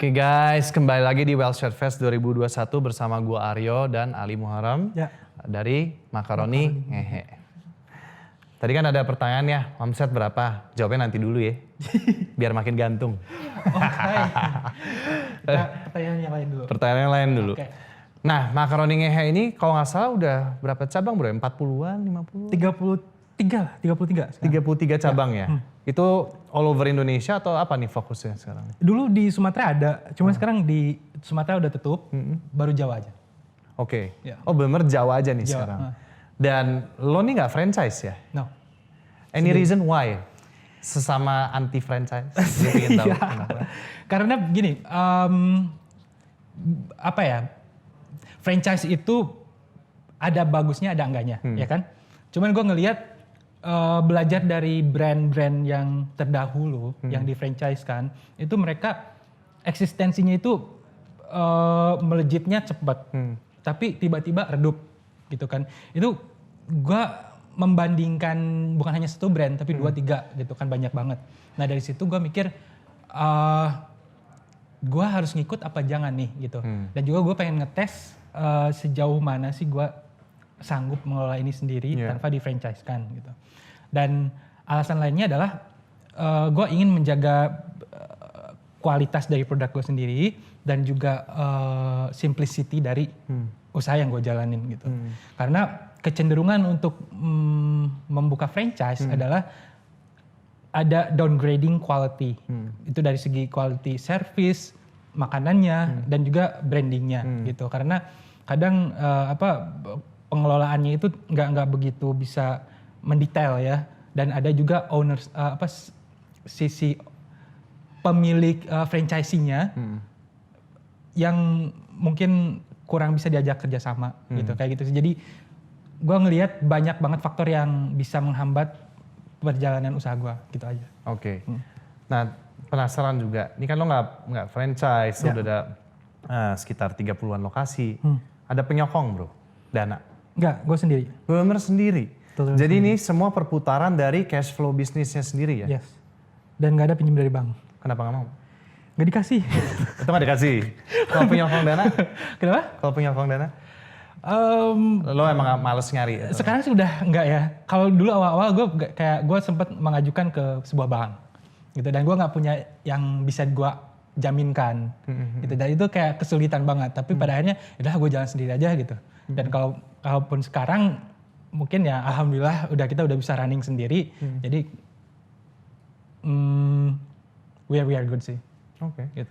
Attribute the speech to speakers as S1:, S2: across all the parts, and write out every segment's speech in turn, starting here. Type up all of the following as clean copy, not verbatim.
S1: Oke guys, kembali lagi di Wellshare Fest 2021 bersama gua Aryo dan Ali Muharram dari Makaroni Ngehe. Tadi kan ada pertanyaan ya, omset berapa? Jawabnya nanti dulu ya, biar makin gantung.
S2: Pertanyaan yang lain dulu.
S1: Pertanyaan yang lain dulu.
S2: Okay.
S1: Nah, Makaroni Ngehe ini kalau nggak salah udah berapa cabang bro? 40-an, 50?
S2: 33 sekarang.
S1: 33 cabang ya? Itu all over Indonesia atau apa nih fokusnya sekarang?
S2: Dulu di Sumatera ada, cuma sekarang di Sumatera udah tutup, baru Jawa aja.
S1: Oke.
S2: Ya.
S1: Oh bener Jawa aja nih
S2: Jawa,
S1: sekarang. Dan lo nih nggak franchise ya?
S2: No.
S1: Any reason why? Sesama anti franchise? Gue pengen tahu kenapa.
S2: Karena gini, apa ya? Franchise itu ada bagusnya, ada enggaknya, ya kan? Cuman gue ngelihat belajar dari brand-brand yang terdahulu yang di franchise kan, itu mereka eksistensinya itu melejitnya cepat, tapi tiba-tiba redup gitu kan. Itu gue membandingkan bukan hanya satu brand tapi 2-3 gitu kan, banyak banget. Nah dari situ gue mikir gue harus ngikut apa jangan nih gitu. Dan juga gue pengen ngetes sejauh mana sih gue sanggup mengelola ini sendiri tanpa di-franchise-kan gitu. Dan alasan lainnya adalah gue ingin menjaga kualitas dari produk gue sendiri dan juga simplicity dari usaha yang gue jalanin gitu. Karena kecenderungan untuk membuka franchise adalah ada downgrading quality. Itu dari segi quality service, makanannya dan juga brandingnya gitu. Karena kadang pengelolaannya itu nggak begitu bisa mendetail ya, dan ada juga owners sisi pemilik franchising-nya yang mungkin kurang bisa diajak kerjasama gitu kayak gitu. Jadi gue ngelihat banyak banget faktor yang bisa menghambat perjalanan usaha gue gitu aja.
S1: Oke. Nah penasaran juga, ini kan lo nggak franchise, udah ada sekitar 30-an lokasi. Ada penyokong bro, dana?
S2: Enggak, gue sendiri.
S1: Bener sendiri?
S2: Total
S1: jadi
S2: sendiri.
S1: ini semua perputaran dari cash flow bisnisnya sendiri ya?
S2: Yes. Dan gak ada pinjam dari bank.
S1: Kenapa gak mau?
S2: Gak dikasih.
S1: Itu gak dikasih? Kalau penyokong dana?
S2: Kenapa?
S1: Kalau penyokong dana? Lo emang males nyari? Atau?
S2: Sekarang sih udah enggak ya. Kalau dulu awal-awal gue sempat mengajukan ke sebuah bank gitu, dan gue nggak punya yang bisa gue jaminkan gitu, dan itu kayak kesulitan banget. Tapi pada akhirnya udah gue jalan sendiri aja gitu. Dan kalaupun sekarang mungkin ya alhamdulillah kita udah bisa running sendiri. Jadi we are good sih.
S1: Oke.
S2: Gitu.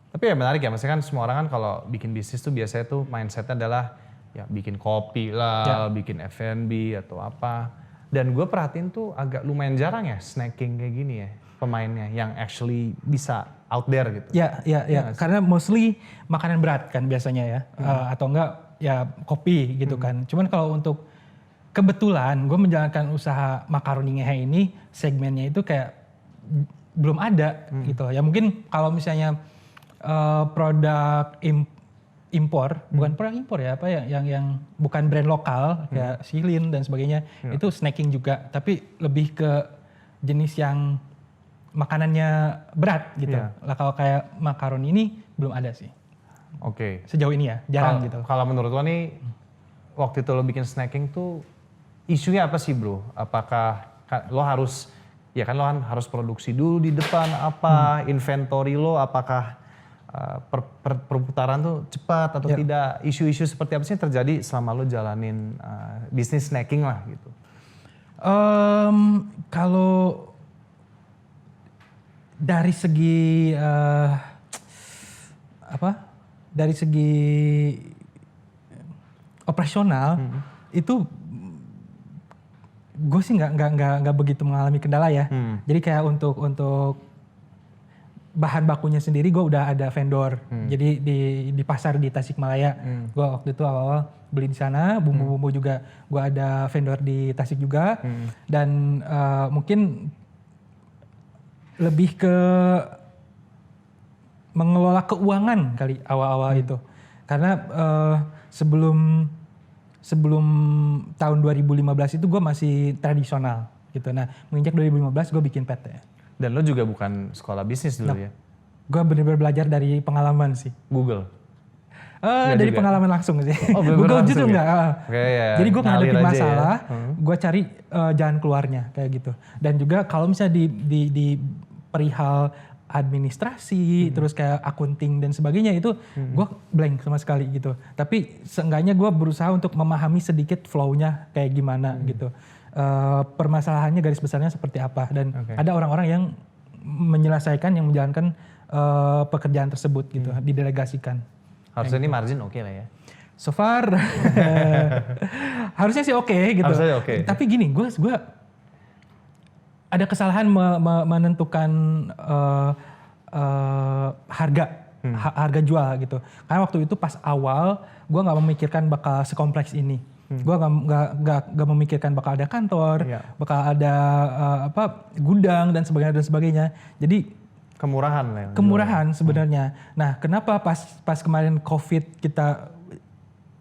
S1: Tapi ya menarik ya, maksudnya kan semua orang kan kalau bikin bisnis tuh biasanya tuh mindsetnya adalah ya bikin kopi lah, bikin F&B atau apa. Dan gue perhatiin tuh agak lumayan jarang ya snacking kayak gini ya pemainnya yang actually bisa out there gitu.
S2: Ya. Karena mostly makanan berat kan biasanya ya, atau enggak ya kopi gitu kan. Cuman kalau untuk kebetulan gue menjalankan usaha Makaroni Ngehe ini, segmennya itu kayak belum ada gitu. Ya mungkin kalau misalnya produk impor, bukan produk impor ya, apa ya, yang bukan brand lokal kayak Shilin dan sebagainya, itu snacking juga, tapi lebih ke jenis yang makanannya berat gitu. Lah kalau kayak makaroni ini belum ada sih.
S1: Oke.
S2: Sejauh ini ya, jarang gitu.
S1: Kalau menurut lo nih, waktu itu lo bikin snacking tuh isunya apa sih bro? Apakah lo harus, ya kan lo kan harus produksi dulu di depan apa, inventory lo apakah perputaran tuh cepat atau tidak? Isu-isu seperti apa sih yang terjadi selama lo jalanin bisnis snacking lah gitu?
S2: Kalau dari segi dari segi operasional itu gue sih nggak begitu mengalami kendala ya. Jadi kayak untuk bahan bakunya sendiri gue udah ada vendor. Jadi di pasar di Tasikmalaya, gue waktu itu awal beli di sana. Bumbu-bumbu juga gue ada vendor di Tasik juga. Dan mungkin lebih ke mengelola keuangan kali awal-awal itu. Karena sebelum tahun 2015 itu gue masih tradisional gitu. Nah menginjak 2015 gue bikin PT.
S1: Dan lo juga bukan sekolah bisnis dulu ya?
S2: Gue bener-bener belajar dari pengalaman sih.
S1: Google. Nggak
S2: Dari
S1: juga?
S2: pengalaman langsung sih.
S1: Oh, bener-bener
S2: Google
S1: langsung
S2: justru
S1: ya?
S2: enggak.
S1: Oke, ya,
S2: Jadi gue
S1: ngalir
S2: ngadepin
S1: aja ya.
S2: masalah, gue cari jalan keluarnya kayak gitu. Dan juga kalau misalnya di perihal administrasi, terus kayak akunting dan sebagainya itu gue blank sama sekali gitu. Tapi seenggaknya gue berusaha untuk memahami sedikit flow-nya kayak gimana gitu. Permasalahannya garis besarnya seperti apa. Dan ada orang-orang yang menyelesaikan, yang menjalankan pekerjaan tersebut gitu, didelegasikan.
S1: Harusnya ini margin oke lah ya.
S2: So far harusnya sih oke gitu.
S1: Harusnya oke.
S2: Tapi gini, gue ada kesalahan menentukan harga jual gitu. Karena waktu itu pas awal gue nggak memikirkan bakal sekompleks ini. Gue nggak memikirkan bakal ada kantor, bakal ada gudang dan sebagainya. Jadi
S1: Kemurahan lah.
S2: kemurahan sebenarnya. Nah, kenapa pas kemarin COVID kita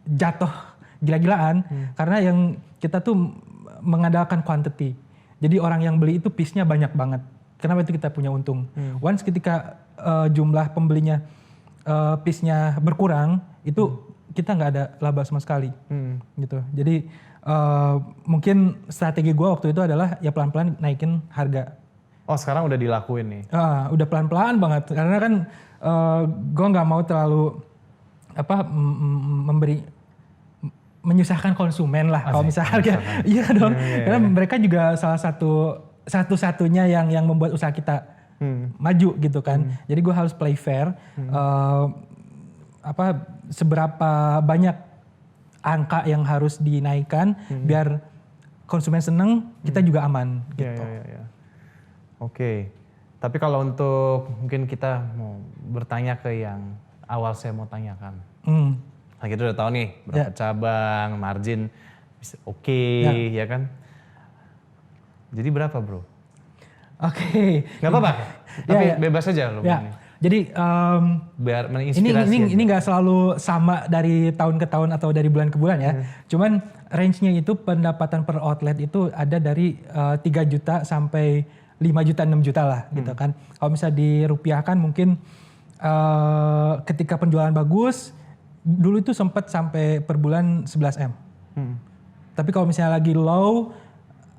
S2: jatuh gila-gilaan? Karena yang kita tuh mengandalkan quantity. Jadi orang yang beli itu piece-nya banyak banget. Kenapa itu kita punya untung? Once ketika jumlah pembelinya piece-nya berkurang, itu kita nggak ada laba sama sekali. Gitu. Jadi mungkin strategi gue waktu itu adalah ya pelan-pelan naikin harga.
S1: Oh, sekarang udah dilakuin nih.
S2: Udah pelan-pelan banget karena kan gue nggak mau terlalu menyusahkan konsumen lah kalau misalnya harga. Iya dong. Karena mereka juga salah satu-satunya yang membuat usaha kita maju gitu kan. Jadi gue harus play fair. Seberapa banyak angka yang harus dinaikkan biar konsumen seneng, kita juga aman gitu.
S1: Ya. Oke, tapi kalau untuk mungkin kita mau bertanya ke yang awal saya mau tanyakan. Nah, kita udah tahu nih berapa cabang, margin oke, ya kan? Jadi berapa bro?
S2: Oke.
S1: Nggak apa-apa, tapi bebas aja loh.
S2: Jadi
S1: biar menginspirasi.
S2: Ini nggak selalu sama dari tahun ke tahun atau dari bulan ke bulan ya. Cuman range-nya itu pendapatan per outlet itu ada dari 3 juta sampai 5 juta, 6 juta lah gitu kan. Kalau misalnya dirupiahkan mungkin ketika penjualan bagus, dulu itu sempat sampai per bulan 11 M. Tapi kalau misalnya lagi low,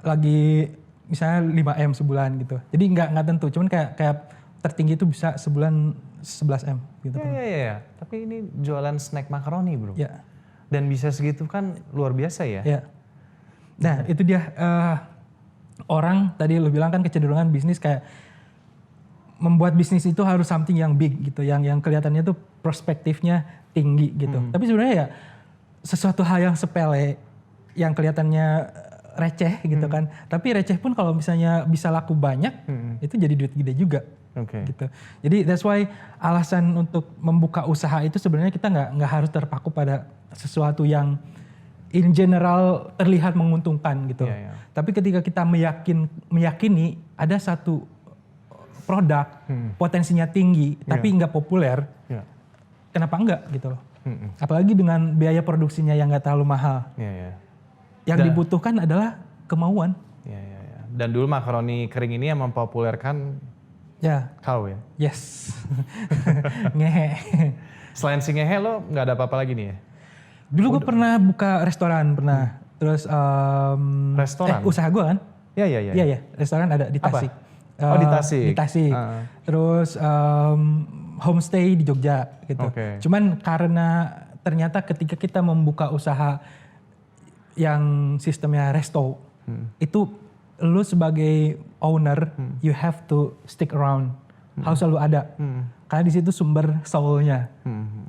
S2: lagi misalnya 5 M sebulan gitu. Jadi nggak tentu, cuman kayak tertinggi itu bisa sebulan 11 M gitu.
S1: Iya. Tapi ini jualan snack makaroni bro.
S2: Ya.
S1: Dan bisa segitu kan luar biasa ya.
S2: Ya. Nah itu dia. Orang tadi lu bilang kan kecenderungan bisnis kayak membuat bisnis itu harus something yang big gitu, yang kelihatannya tuh perspektifnya tinggi gitu. Tapi sebenarnya ya sesuatu hal yang sepele, yang kelihatannya receh gitu kan. Tapi receh pun kalau misalnya bisa laku banyak, itu jadi duit gede juga. Gitu. Jadi that's why alasan untuk membuka usaha itu sebenarnya kita nggak harus terpaku pada sesuatu yang in general terlihat menguntungkan gitu. Tapi ketika kita meyakini ada satu produk potensinya tinggi tapi nggak populer, kenapa enggak gitu loh. Apalagi dengan biaya produksinya yang nggak terlalu mahal. Yang dibutuhkan adalah kemauan.
S1: Dan dulu makaroni kering ini yang mempopulerkan kau ya?
S2: Yes. Ngehe.
S1: Selain si ngehe lo nggak ada apa-apa lagi nih ya?
S2: Dulu gue pernah buka restoran, Terus
S1: restoran?
S2: Usaha gue kan?
S1: Iya.
S2: Restoran ada di Tasik.
S1: Di Tasik?
S2: Di Tasik. Terus homestay di Jogja gitu. Cuman karena ternyata ketika kita membuka usaha yang sistemnya resto, itu lu sebagai owner, you have to stick around. Harus selalu ada. Karena di situ sumber soul-nya.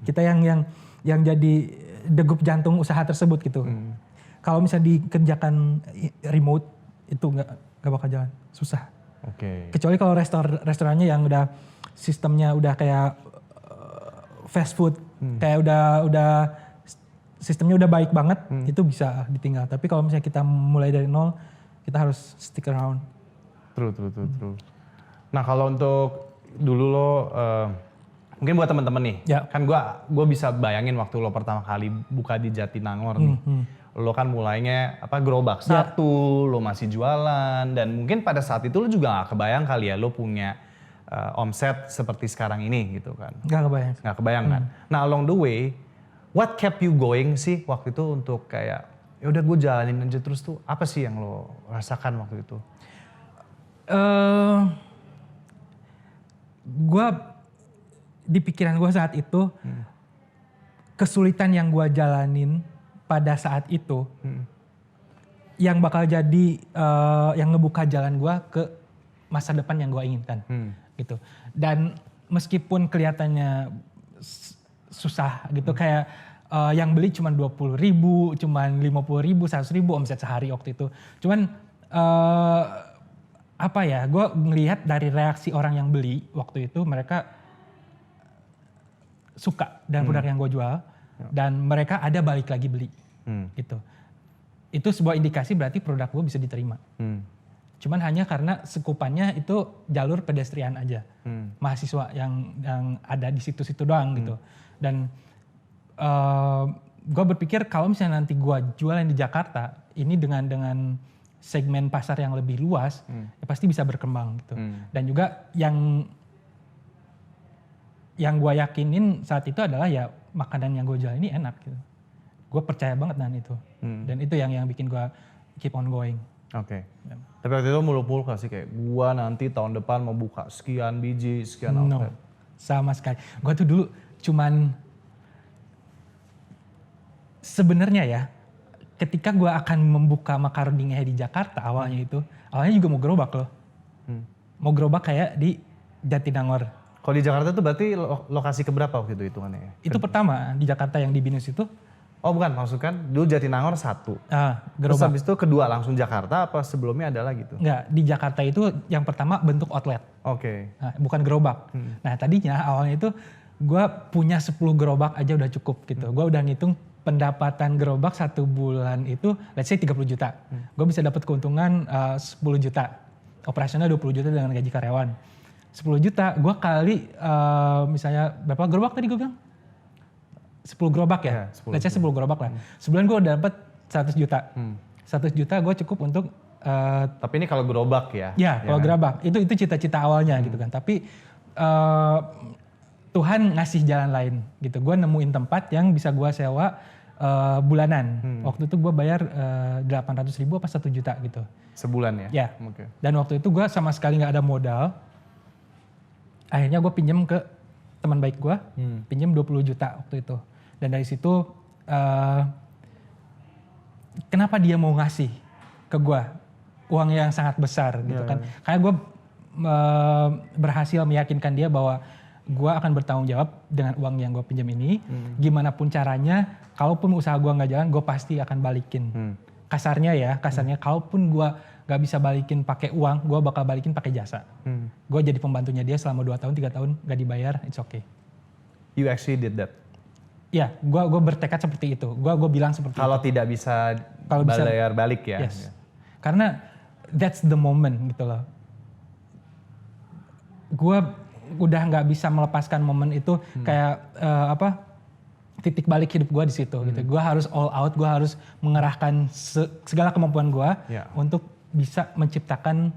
S2: Kita yang jadi degup jantung usaha tersebut gitu. Kalau misalnya dikerjakan remote itu nggak bakal jalan, susah. Kecuali kalau restorannya yang udah sistemnya udah kayak fast food, kayak udah sistemnya udah baik banget, itu bisa ditinggal. Tapi kalau misalnya kita mulai dari nol, kita harus stick around.
S1: True. Nah kalau untuk dulu lo mungkin buat teman-teman nih, kan gue bisa bayangin waktu lo pertama kali buka di Jatinangor nih, lo kan mulainya gerobak satu, lo masih jualan, dan mungkin pada saat itu lo juga gak kebayang kali ya lo punya omset seperti sekarang ini gitu kan.
S2: Nggak kebayang.
S1: Nggak kebayang kan. Nah along the way, what kept you going sih waktu itu untuk kayak ya udah gue jalanin aja terus tuh apa sih yang lo rasakan waktu itu?
S2: Gue di pikiran gue saat itu kesulitan yang gue jalanin pada saat itu yang bakal jadi yang ngebuka jalan gue ke masa depan yang gue inginkan gitu. Dan meskipun kelihatannya susah gitu kayak yang beli cuma 20.000, cuma 50.000, 100.000 omset sehari waktu itu. Cuman apa ya, gue ngelihat dari reaksi orang yang beli waktu itu mereka suka dengan produk yang gue jual dan mereka ada balik lagi beli gitu. Itu sebuah indikasi berarti produk gue bisa diterima. Cuman hanya karena sekupannya itu jalur pedestrian aja, mahasiswa yang ada di situ-situ doang gitu. Dan gue berpikir kalau misalnya nanti gue jualan di Jakarta, ini dengan segmen pasar yang lebih luas, ya pasti bisa berkembang gitu. Dan juga yang gue yakinin saat itu adalah ya makanan yang gue jual ini enak gitu. Gue percaya banget dengan itu. Dan itu yang bikin gue keep on going.
S1: Oke. Tapi waktu itu muluk-muluk gak sih kayak gue nanti tahun depan mau buka sekian biji, sekian outlet?
S2: No, sama sekali. Gue tuh dulu cuman sebenarnya ya ketika gue akan membuka makaroni di Jakarta awalnya juga mau gerobak loh. Mau gerobak kayak di Jatinangor.
S1: Kalau di Jakarta tuh berarti lokasi keberapa waktu itu hitungannya ya?
S2: Itu pertama di Jakarta yang di Binus itu.
S1: Oh bukan, maksudnya dulu Jatinangor 1.
S2: Gerobak.
S1: Terus habis itu kedua langsung Jakarta apa sebelumnya ada lagi tuh?
S2: Enggak, di Jakarta itu yang pertama bentuk outlet.
S1: Oke.
S2: Nah, bukan gerobak. Nah tadinya awalnya itu gue punya 10 gerobak aja udah cukup gitu. Gue udah ngitung pendapatan gerobak 1 bulan itu let's say 30 juta. Gue bisa dapat keuntungan 10 juta. Operasional 20 juta dengan gaji karyawan. 10 juta gue kali misalnya berapa gerobak tadi gue bilang? 10 gerobak ya? Let's say 10 gerobak lah. Sebulan gue udah dapat 100 juta. 100 juta gue cukup untuk
S1: tapi ini kalau gerobak ya?
S2: Ya, kalau gerobak. Itu cita-cita awalnya gitu kan. Tapi Tuhan ngasih jalan lain gitu. Gue nemuin tempat yang bisa gue sewa bulanan. Waktu itu gue bayar 800.000 apa 1 juta gitu.
S1: Sebulan ya?
S2: Ya.
S1: Okay.
S2: Dan waktu itu gue sama sekali gak ada modal. Akhirnya gue pinjem ke teman baik gue. Pinjem 20 juta waktu itu. Dan dari situ kenapa dia mau ngasih ke gue uang yang sangat besar gitu kan. Karena gue berhasil meyakinkan dia bahwa gue akan bertanggung jawab dengan uang yang gue pinjam ini. Gimana pun caranya, kalaupun usaha gue gak jalan, gue pasti akan balikin. Kasarnya kalaupun gue gak bisa balikin pakai uang, gue bakal balikin pakai jasa. Gue jadi pembantunya dia selama 2 tahun, 3 tahun gak dibayar, it's okay.
S1: You actually did that?
S2: Ya, gue bertekad seperti itu. Gue bilang seperti
S1: kalau
S2: itu.
S1: tidak bisa bayar balik ya?
S2: Yes. Karena that's the moment gitu loh. Gue udah nggak bisa melepaskan momen itu kayak titik balik hidup gue di situ gitu. Gue harus all out, gue harus mengerahkan segala kemampuan gue untuk bisa menciptakan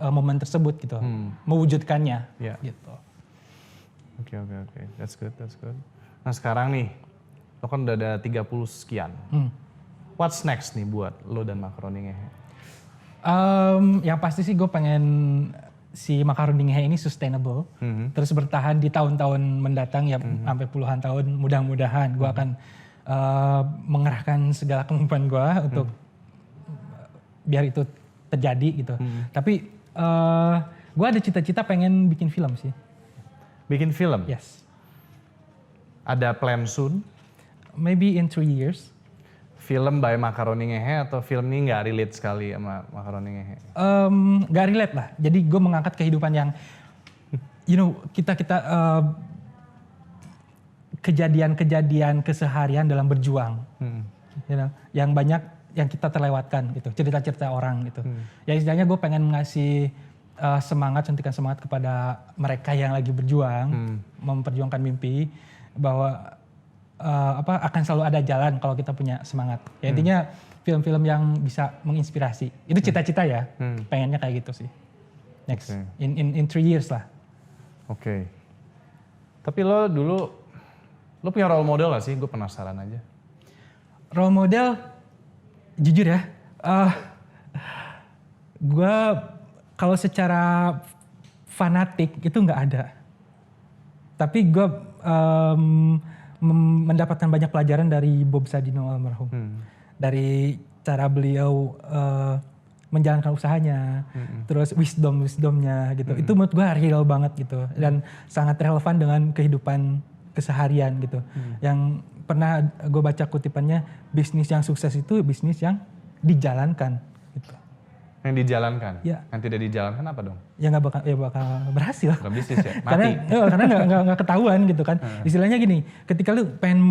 S2: momen tersebut gitu, mewujudkannya gitu.
S1: Oke. That's good. Nah sekarang nih, lo kan udah ada 30 sekian. What's next nih buat lo dan Makaroni Ngehe?
S2: Yang pasti sih gue pengen si Makaroni Ngehe ini sustainable. Terus bertahan di tahun-tahun mendatang ya sampai puluhan tahun. Mudah-mudahan gue akan mengerahkan segala kemampuan gue untuk biar itu terjadi gitu. Tapi gue ada cita-cita pengen bikin film sih.
S1: Bikin film?
S2: Yes.
S1: Ada plan soon?
S2: Maybe in 3 years.
S1: Film by Makaroni Ngehe atau film ini nggak relate sekali sama Makaroni Ngehe?
S2: Nggak relate lah. Jadi gue mengangkat kehidupan yang, kita kejadian-kejadian keseharian dalam berjuang. Yang banyak yang kita terlewatkan gitu. Cerita-cerita orang gitu. Ya istilahnya gue pengen ngasih suntikan semangat kepada mereka yang lagi berjuang, memperjuangkan mimpi, bahwa akan selalu ada jalan kalau kita punya semangat. Ya intinya film-film yang bisa menginspirasi. Itu cita-cita ya, pengennya kayak gitu sih. next in 3 years lah.
S1: Oke. Tapi lo dulu, lo punya role model gak sih? Gue penasaran aja.
S2: Role model, jujur ya, gue kalau secara fanatik itu nggak ada. Tapi gue mendapatkan banyak pelajaran dari Bob Sadino almarhum. Dari cara beliau menjalankan usahanya, terus wisdomnya gitu. Itu menurut gue real banget gitu dan sangat relevan dengan kehidupan keseharian gitu. Yang pernah gue baca kutipannya, bisnis yang sukses itu bisnis yang dijalankan gitu.
S1: Yang dijalankan?
S2: Ya.
S1: Yang tidak dijalankan apa dong?
S2: Ya nggak bakal berhasil.
S1: Bukan bisnis ya? Mati.
S2: karena nggak ketahuan gitu kan. Istilahnya gini, ketika lu pengen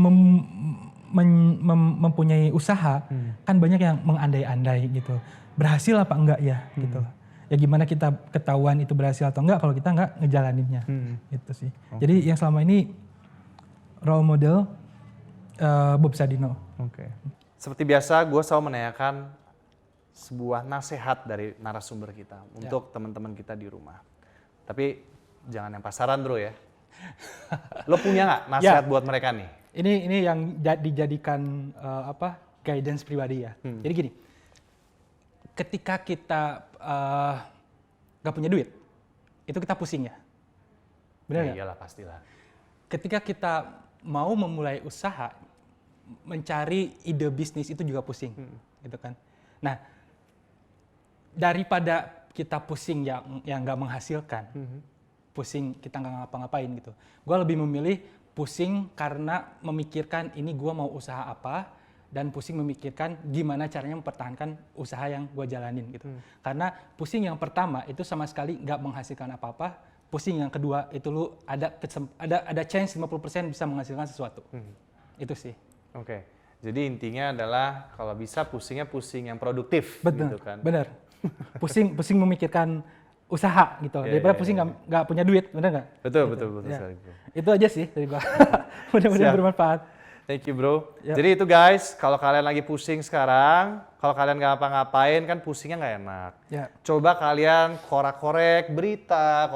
S2: mempunyai usaha, kan banyak yang mengandai-andai gitu. Berhasil apa enggak ya gitu. Ya gimana kita ketahuan itu berhasil atau enggak kalau kita enggak ngejalaninnya gitu sih. Jadi yang selama ini role model Bob Sadino.
S1: Oke. Seperti biasa gue selalu menanyakan sebuah nasihat dari narasumber kita untuk teman-teman kita di rumah. Tapi jangan yang pasaran bro ya. Lo punya nggak nasihat buat mereka nih?
S2: Ini yang dijadikan guidance pribadi ya. Jadi gini, ketika kita nggak punya duit, itu kita pusing ya. Benar nggak?
S1: Iyalah pastilah.
S2: Ketika kita mau memulai usaha, mencari ide bisnis itu juga pusing, gitu kan. Nah, daripada kita pusing yang nggak menghasilkan, pusing kita nggak ngapa-ngapain gitu. Gue lebih memilih pusing karena memikirkan ini gue mau usaha apa, dan pusing memikirkan gimana caranya mempertahankan usaha yang gue jalanin gitu. Karena pusing yang pertama itu sama sekali nggak menghasilkan apa-apa. Pusing yang kedua itu lu ada chance 50% bisa menghasilkan sesuatu. Itu sih.
S1: Oke. Jadi intinya adalah kalau bisa pusingnya pusing yang produktif.
S2: Betul,
S1: gitu kan.
S2: benar. Pusing memikirkan usaha gitu. Daripada pusing nggak punya duit, benar nggak?
S1: Betul,
S2: gitu.
S1: betul sekali bro.
S2: Itu aja sih dari gua. Mudah-mudahan bermanfaat.
S1: Thank you bro. Jadi itu guys, kalau kalian lagi pusing sekarang, kalau kalian nggak ngapa-ngapain kan pusingnya nggak enak. Coba kalian korek-korek berita,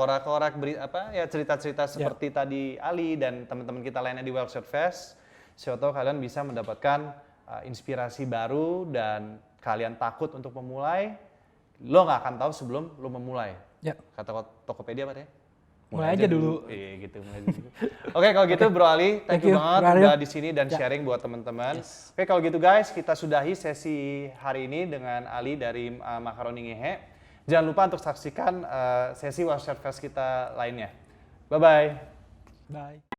S1: cerita-cerita seperti tadi Ali dan teman-teman kita lainnya di Website Fest. Siapa tahu kalian bisa mendapatkan inspirasi baru dan kalian takut untuk memulai, lo nggak akan tahu sebelum lo memulai. Kata Tokopedia apa ya?
S2: Mulai aja dulu.
S1: Iya gitu. Oke, kalau gitu Bro Ali, thank you banget udah di sini dan sharing buat teman-teman. Oke, kalau gitu guys, kita sudahi sesi hari ini dengan Ali dari Macaroni Ngehe. Jangan lupa untuk saksikan sesi Website Fest kita lainnya. Bye-bye.
S2: Bye.